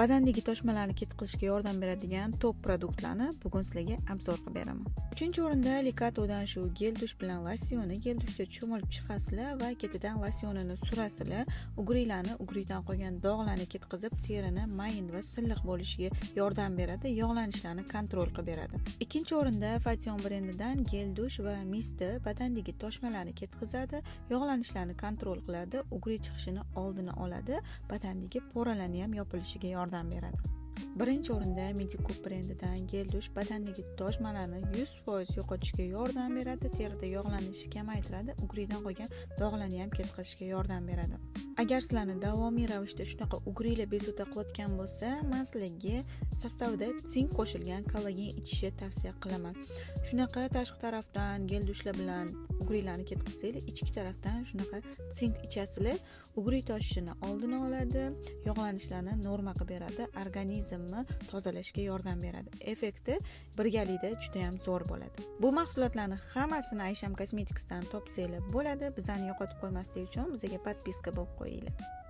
Badandagi toshmalarni ketkazishga yordam beradigan top produktlarni bugun sizlarga obzor qilib beraman. 3-o'rinda Likatodan shu gel dush bilan losyonni gel dushda cho'milib chiqasizlar va ketidan losyonini surasizlar. Ugridan qolgan dog'larni ketkazib, terini mayin va silliq bo'lishiga yordam beradi, yog'lanishlarni kontrol qilib beradi. 2-o'rinda Fation brendidan gel dush va misti badandagi toshmalarni ketkazadi, yog'lanishlarni kontrol qiladi, ugri chiqishini oldini oladi, badandagi poralarni ham yopilishiga yordam beradi. 1-o'rinda Medicube brendidan gel dush badandagi toshmalarni 100% yo'qotishga yordam beradi, terida yog'lanishni kamaytiradi, ugridan qolgan dog'larni ham ketkazishga yordam beradi. Agar sizlarni davomiy ravishda shunaqa ugrilar bezovta qilayotgan bo'lsa, men sizlarga sostavida sink qo'shilgan kollagen ichishni tavsiya qilaman. Shunaqa tashqi tarafdan gel dushlar bilan ugrilarni ketkazsanglar, ichki tarafdan shunaqa sink ichasizlar, ugri toshishini oldini oladi, yog'lanishlarni norma qilib beradi, organizmni tozalashga yordam beradi. Effekti birgalikda juda ham zo'r bo'ladi. Bu mahsulotlarni hammasini Aysham Cosmetics'dan topsanglar bo'ladi. Bizani yo'qotib qo'ymaslik uchun bizga podpiska bo'lib qo'yinglar.